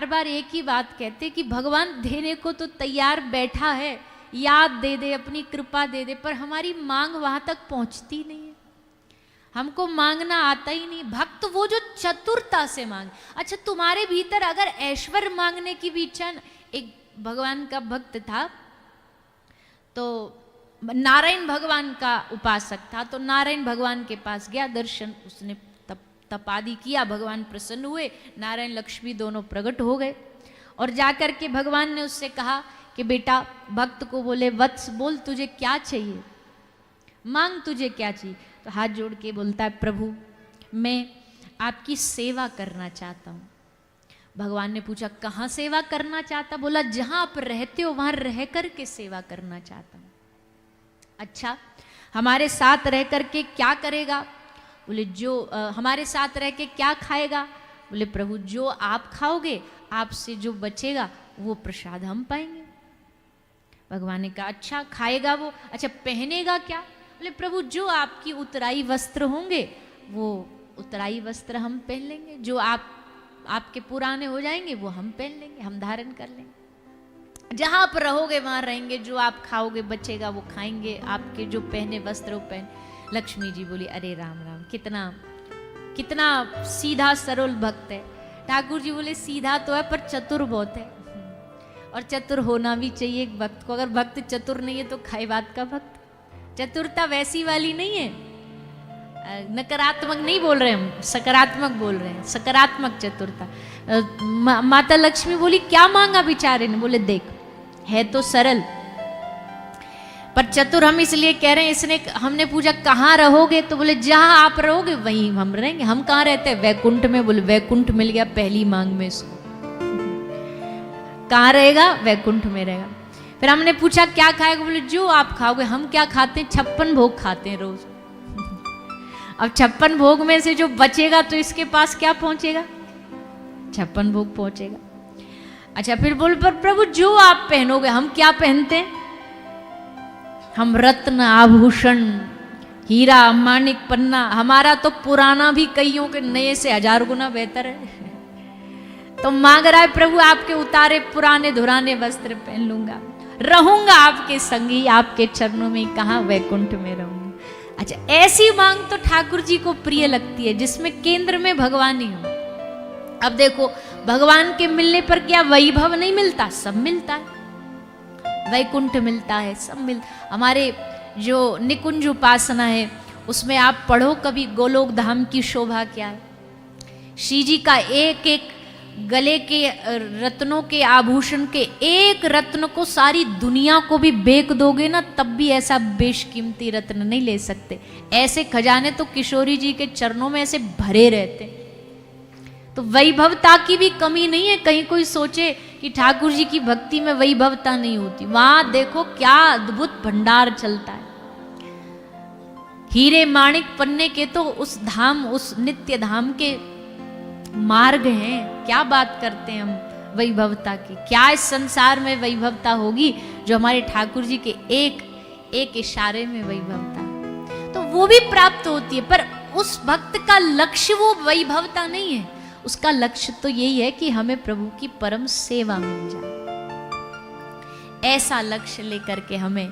बार बार एक ही बात कहते कि भगवान देने को तो तैयार बैठा है, याद दे दे, अपनी कृपा दे दे, पर हमारी मांग वहां तक पहुंचती नहीं है। हमको मांगना आता ही नहीं। भक्त वो जो चतुरता से मांगे। अच्छा, तुम्हारे भीतर अगर ऐश्वर्य मांगने की भी इच्छा, एक भगवान का भक्त था, तो नारायण भगवान का उपासक था, तो नारायण भगवान के पास गया, दर्शन उसने तपादि किया, भगवान प्रसन्न हुए, नारायण लक्ष्मी दोनों प्रकट हो गए। और जाकर के भगवान ने उससे कहा कि बेटा, भक्त को बोले, वत्स बोल तुझे क्या चाहिए, मांग तुझे क्या चाहिए। तो हाथ जोड़ के बोलता है, प्रभु मैं आपकी सेवा करना चाहता हूँ। भगवान ने पूछा, कहाँ सेवा करना चाहता? बोला, जहाँ आप रहते हो वहाँ रह कर के सेवा करना चाहता हूँ। अच्छा, हमारे साथ रह कर के क्या करेगा? बोले, जो हमारे साथ रह के क्या खाएगा? बोले, प्रभु जो आप खाओगे, आपसे जो बचेगा वो प्रसाद हम पाएंगे। भगवान ने कहा, अच्छा खाएगा वो, अच्छा पहनेगा क्या? बोले, प्रभु जो आपकी उतराई वस्त्र होंगे वो उतराई वस्त्र हम पहन लेंगे, जो आपके पुराने हो जाएंगे वो हम पहन लेंगे, हम धारण कर लेंगे। जहाँ आप रहोगे वहाँ रहेंगे, जो आप खाओगे बचेगा वो खाएंगे, आपके जो पहने वस्त्र वो पहन। लक्ष्मी जी बोली, अरे राम राम, कितना कितना सीधा सरल भक्त है। ठाकुर जी बोले, सीधा तो है पर चतुर बहुत है, और चतुर होना भी चाहिए एक भक्त को। अगर भक्त चतुर नहीं है तो खाए बात का भक्त। चतुरता वैसी वाली नहीं है, नकारात्मक नहीं बोल रहे हम, सकारात्मक बोल रहे हैं, सकारात्मक चतुरता। माता लक्ष्मी बोली, क्या मांगा बेचारे ने? बोले, देख है तो सरल पर चतुर हम इसलिए कह रहे हैं, इसने हमने पूछा कहाँ रहोगे? तो बोले, जहाँ आप रहोगे वहीं हम रहेंगे। हम कहाँ रहते हैं? वैकुंठ में। बोले, वैकुंठ मिल गया पहली मांग में इसको। कहाँ रहेगा? वैकुंठ में रहेगा। फिर हमने पूछा क्या खाएगा? बोले, जो आप खाओगे। हम क्या खाते हैं? 56 भोग खाते हैं रोज। अब 56 भोग में से जो बचेगा तो इसके पास क्या पहुंचेगा? 56 भोग पहुंचेगा। अच्छा, फिर बोल, पर प्रभु जो आप पहनोगे। हम क्या पहनते हैं? हम रत्न आभूषण, हीरा माणिक पन्ना, हमारा तो पुराना भी कईयों के नए से 1000 गुना बेहतर है। तो मांग रहा है, प्रभु आपके उतारे पुराने धुराने वस्त्र पहन लूंगा, रहूंगा आपके संगी, आपके चरणों में, कहाँ? वैकुंठ में रहूंगा। अच्छा, ऐसी मांग तो ठाकुर जी को प्रिय लगती है, जिसमें केंद्र में भगवान ही हो। अब देखो, भगवान के मिलने पर क्या वैभव नहीं मिलता? सब मिलता है, वैकुंठ मिलता है, सब हमारे जो निकुंज उपासना है उसमें आप पढ़ो कभी, गोलोक धाम की शोभा क्या है। श्री जी का एक एक गले के रत्नों के आभूषण के एक रत्न को सारी दुनिया को भी बेच दोगे ना, तब भी ऐसा बेशकीमती रत्न नहीं ले सकते। ऐसे खजाने तो किशोरी जी के चरणों में ऐसे भरे रहते। तो वैभवता की भी कमी नहीं है। कहीं कोई सोचे कि ठाकुर जी की भक्ति में वैभवता नहीं होती, वहां देखो क्या अद्भुत भंडार चलता है। हीरे माणिक पन्ने के तो उस धाम, उस नित्य धाम के मार्ग हैं। क्या बात करते हैं हम वैभवता की। क्या इस संसार में वैभवता होगी जो हमारे ठाकुर जी के एक एक इशारे में वैभवता, तो वो भी प्राप्त होती है। पर उस भक्त का लक्ष्य वो वैभवता नहीं है, उसका लक्ष्य तो यही है कि हमें प्रभु की परम सेवा मिल जाए। ऐसा लक्ष्य लेकर के हमें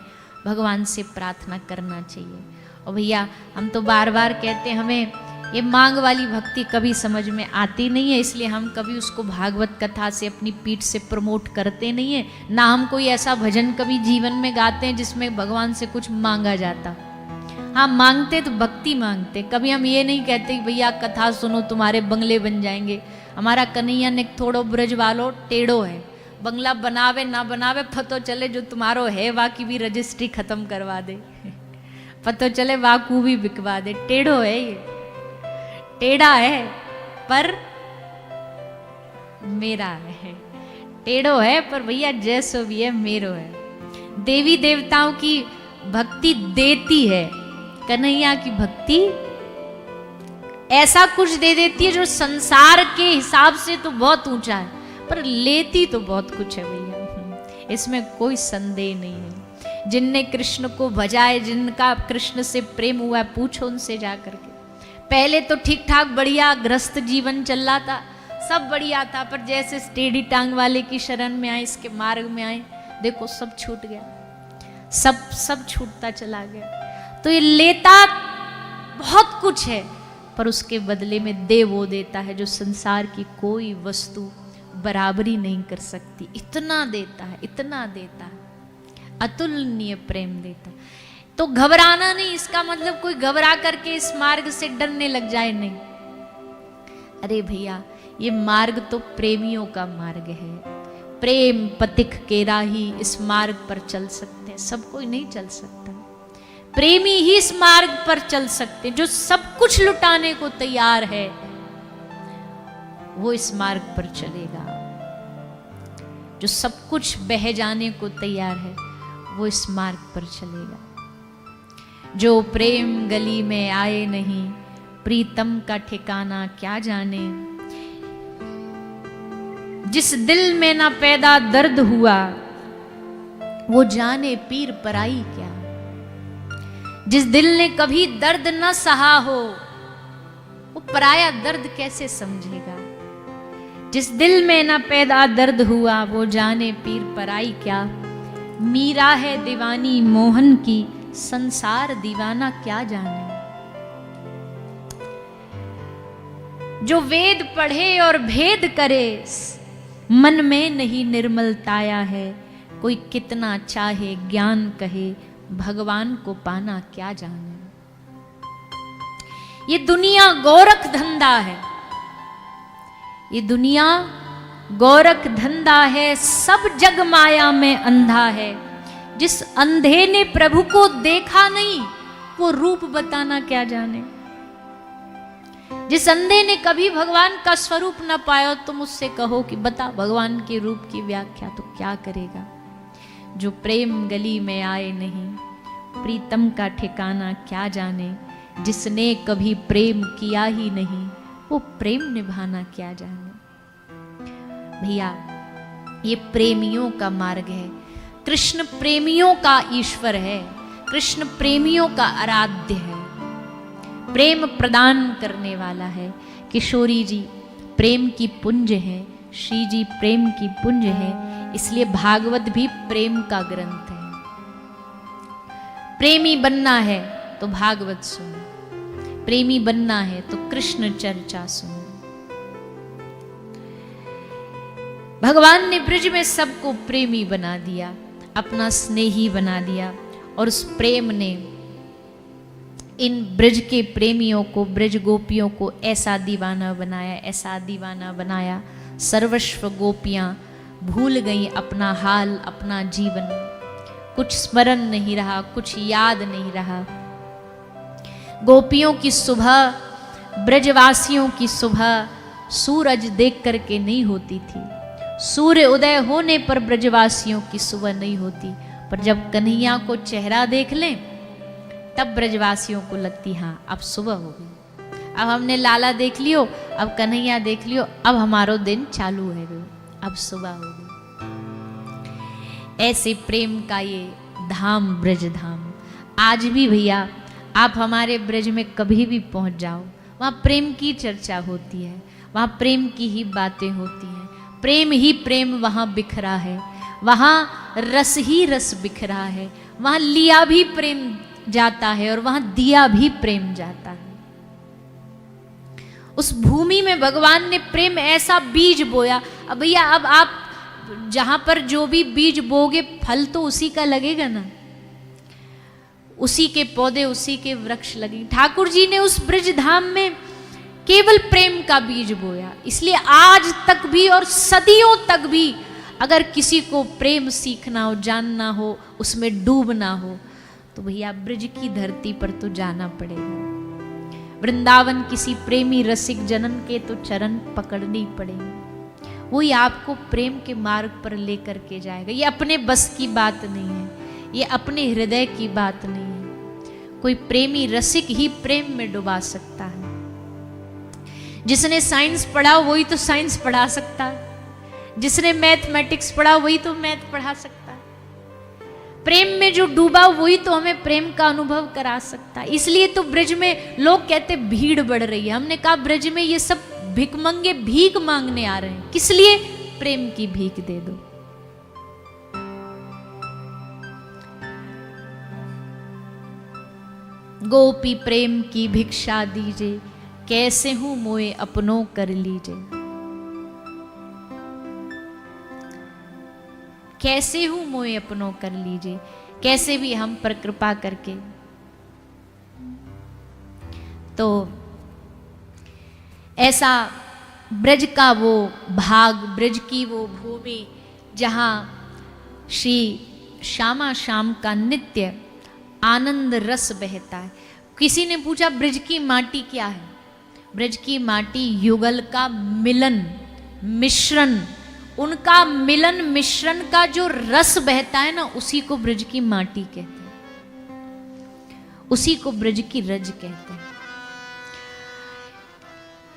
भगवान से प्रार्थना करना चाहिए। और भैया, हम तो बार बार कहते हैं, हमें ये मांग वाली भक्ति कभी समझ में आती नहीं है, इसलिए हम कभी उसको भागवत कथा से अपनी पीठ से प्रमोट करते नहीं है। ना हम कोई ऐसा भजन कभी जीवन में गाते हैं जिसमें भगवान से कुछ मांगा जाता। हाँ, मांगते तो भक्ति मांगते, कभी हम ये नहीं कहते कि भैया कथा सुनो तुम्हारे बंगले बन जाएंगे। हमारा कन्हैया ने थोड़ो ब्रज वालो टेढ़ो है, बंगला बनावे ना बनावे, पतो चले जो तुम्हारो है वा की भी रजिस्ट्री खत्म करवा दे, पतो चले वाकू भी बिकवा दे। टेढ़ो है, ये टेढ़ा है पर मेरा है। टेढ़ो है पर भैया जैसो भी है मेरो है। देवी देवताओं की भक्ति देती है, कन्हैया की भक्ति ऐसा कुछ दे देती है जो संसार के हिसाब से तो बहुत ऊंचा है, पर लेती तो बहुत कुछ है भैया, इसमें कोई संदेह नहीं है। जिनने कृष्ण को भजाए, जिनका कृष्ण से प्रेम हुआ, पूछो उनसे जा करके। पहले तो ठीक ठाक बढ़िया ग्रस्त जीवन चल रहा था, सब बढ़िया था, पर जैसे टेढ़ी टांग वाले की शरण में आए, इसके मार्ग में आए, देखो सब छूट गया, सब छूटता चला गया। तो ये लेता बहुत कुछ है, पर उसके बदले में दे वो देता है जो संसार की कोई वस्तु बराबरी नहीं कर सकती। इतना देता है, इतना देता है, अतुलनीय प्रेम देता। तो घबराना नहीं, इसका मतलब कोई घबरा करके इस मार्ग से डरने लग जाए, नहीं। अरे भैया, ये मार्ग तो प्रेमियों का मार्ग है। प्रेम पथिक के राही इस मार्ग पर चल सकते हैं, सब कोई नहीं चल सकता। प्रेमी ही इस मार्ग पर चल सकते हैं। जो सब कुछ लुटाने को तैयार है वो इस मार्ग पर चलेगा। जो सब कुछ बह जाने को तैयार है वो इस मार्ग पर चलेगा। जो प्रेम गली में आए नहीं, प्रीतम का ठिकाना क्या जाने। जिस दिल में ना पैदा दर्द हुआ, वो जाने पीर पराई क्या। जिस दिल ने कभी दर्द न सहा हो, वो पराया दर्द कैसे समझेगा। जिस दिल में ना पैदा दर्द हुआ, वो जाने पीर पराई क्या। मीरा है दीवानी मोहन की, संसार दीवाना क्या जाने। जो वेद पढ़े और भेद करे, मन में नहीं निर्मलताया है। कोई कितना चाहे ज्ञान कहे, भगवान को पाना क्या जाने। ये दुनिया गोरख धंधा है, ये दुनिया गोरख धंधा है। सब जग माया में अंधा है। जिस अंधे ने प्रभु को देखा नहीं, वो रूप बताना क्या जाने। जिस अंधे ने कभी भगवान का स्वरूप न पाया, तुम उससे कहो कि बता भगवान के रूप की व्याख्या, तो क्या करेगा। जो प्रेम गली में आए नहीं, प्रीतम का ठिकाना क्या जाने। जिसने कभी प्रेम किया ही नहीं, वो प्रेम निभाना क्या जाने। भैया, ये प्रेमियों का मार्ग है। कृष्ण प्रेमियों का ईश्वर है, कृष्ण प्रेमियों का आराध्य है, प्रेम प्रदान करने वाला है। किशोरी जी प्रेम की पुंज है, श्री जी प्रेम की पुंज है। इसलिए भागवत भी प्रेम का ग्रंथ है। प्रेमी बनना है तो भागवत सुनो, प्रेमी बनना है तो कृष्ण चर्चा सुनो। भगवान ने ब्रज में सबको प्रेमी बना दिया, अपना स्नेही बना दिया, और उस प्रेम ने इन ब्रज के प्रेमियों को, ब्रज गोपियों को ऐसा दीवाना बनाया, ऐसा दीवाना बनाया। सर्वस्व गोपियां भूल गईं अपना हाल, अपना जीवन। कुछ स्मरण नहीं रहा, कुछ याद नहीं रहा। गोपियों की सुबह, ब्रजवासियों की सुबह सूरज देख करके नहीं होती थी। सूर्य उदय होने पर ब्रजवासियों की सुबह नहीं होती, पर जब कन्हैया को चेहरा देख लें तब ब्रजवासियों को लगती हाँ अब सुबह हो गई। अब हमने लाला देख लियो, अब कन्हैया देख लियो, अब हमारो दिन चालू है, अब सुबह हो गई। ऐसे प्रेम का ये धाम ब्रज धाम। आज भी भैया आप हमारे ब्रज में कभी भी पहुंच जाओ, वहाँ प्रेम की चर्चा होती है, वहाँ प्रेम की ही बातें होती हैं। प्रेम ही प्रेम वहाँ बिखरा है, वहाँ रस ही रस बिखरा है। वहाँ लिया भी प्रेम जाता है और वहाँ दिया भी प्रेम जाता है। उस भूमि में भगवान ने प्रेम ऐसा बीज बोया। अब भैया अब आप जहां पर जो भी बीज बोगे फल तो उसी का लगेगा ना, उसी के पौधे, उसी के वृक्ष लगेंगे। ठाकुर जी ने उस ब्रज धाम में केवल प्रेम का बीज बोया। इसलिए आज तक भी और सदियों तक भी अगर किसी को प्रेम सीखना हो, जानना हो, उसमें डूबना हो, तो भैया ब्रज की धरती पर तो जाना पड़ेगा। वृंदावन किसी प्रेमी रसिक जनन के तो चरण पकड़नी पड़ेगी। वही आपको प्रेम के मार्ग पर लेकर के जाएगा। ये अपने बस की बात नहीं है, ये अपने हृदय की बात नहीं है। कोई प्रेमी रसिक ही प्रेम में डुबा सकता है। जिसने साइंस पढ़ा वही तो साइंस पढ़ा सकता है, जिसने मैथमेटिक्स पढ़ा वही तो मैथ पढ़ा सकता है। प्रेम में जो डूबा वही तो हमें प्रेम का अनुभव करा सकता है। इसलिए तो ब्रज में लोग कहते भीड़ बढ़ रही है। हमने कहा ब्रज में ये सब भिकमंगे भीख मांगने आ रहे हैं। किस लिए? प्रेम की भीख दे दो। गोपी प्रेम की भिक्षा दीजे, कैसे हूं मोए अपनों कर लीजे। कैसे हूं मोए अपनों कर लीजे, कैसे भी हम पर कृपा करके। तो ऐसा ब्रज का वो भाग, ब्रज की वो भूमि जहाँ श्री श्यामा श्याम का नित्य आनंद रस बहता है। किसी ने पूछा ब्रज की माटी क्या है? ब्रज की माटी युगल का मिलन, मिश्रण, उनका मिलन मिश्रण का जो रस बहता है ना, उसी को ब्रज की माटी कहते हैं, उसी को ब्रज की रज कहते हैं।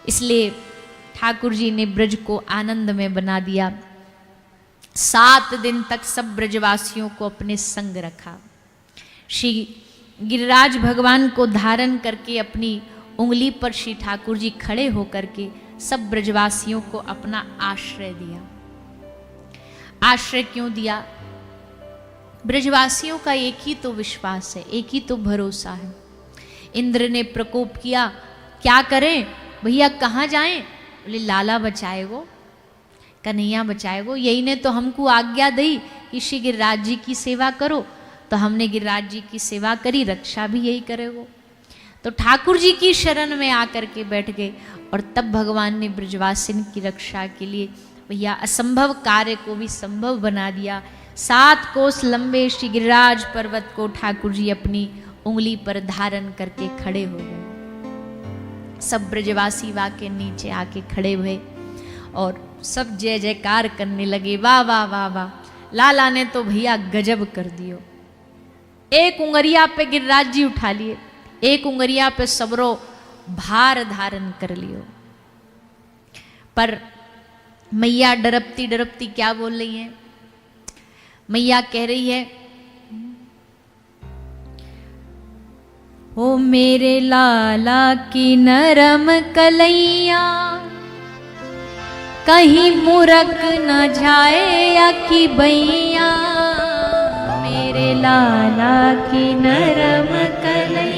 इसलिए ठाकुर जी ने ब्रज को आनंद में बना दिया। 7 दिन तक सब ब्रजवासियों को अपने संग रखा। श्री गिरिराज भगवान को धारण करके अपनी उंगली पर श्री ठाकुर जी खड़े होकर के सब ब्रजवासियों को अपना आश्रय दिया। आश्रय क्यों दिया? ब्रजवासियों का एक ही तो विश्वास है, एक ही तो भरोसा है। इंद्र ने प्रकोप किया, क्या करें भैया, कहाँ जाएं? बोले लाला बचाएगो, कन्हैया बचाएगो। यही ने तो हमको आज्ञा दी कि श्री गिरिराज जी की सेवा करो, तो हमने गिरिराज जी की सेवा करी, रक्षा भी यही करेगो। तो ठाकुर जी की शरण में आकर के बैठ गए और तब भगवान ने ब्रजवासिन की रक्षा के लिए भैया असंभव कार्य को भी संभव बना दिया। 7 कोस लंबे श्री गिरिराज पर्वत को ठाकुर जी अपनी उंगली पर धारण करके खड़े हो गए। सब ब्रजवासी वाके नीचे आके खड़े हुए और सब जय जयकार करने लगे, वाह वाह वाह वाह, लाला ने तो भैया गजब कर दियो। एक उंगरिया पे गिरिराज जी उठा लिए, एक उंगरिया पे सबरो भार धारण कर लियो। पर मैया डरपती डरपती क्या बोल रही है? मैया कह रही है, ओ मेरे लाला की नरम कलैया, कहीं मुरक न जाए या की बैया। मेरे लाला की नरम कलैया।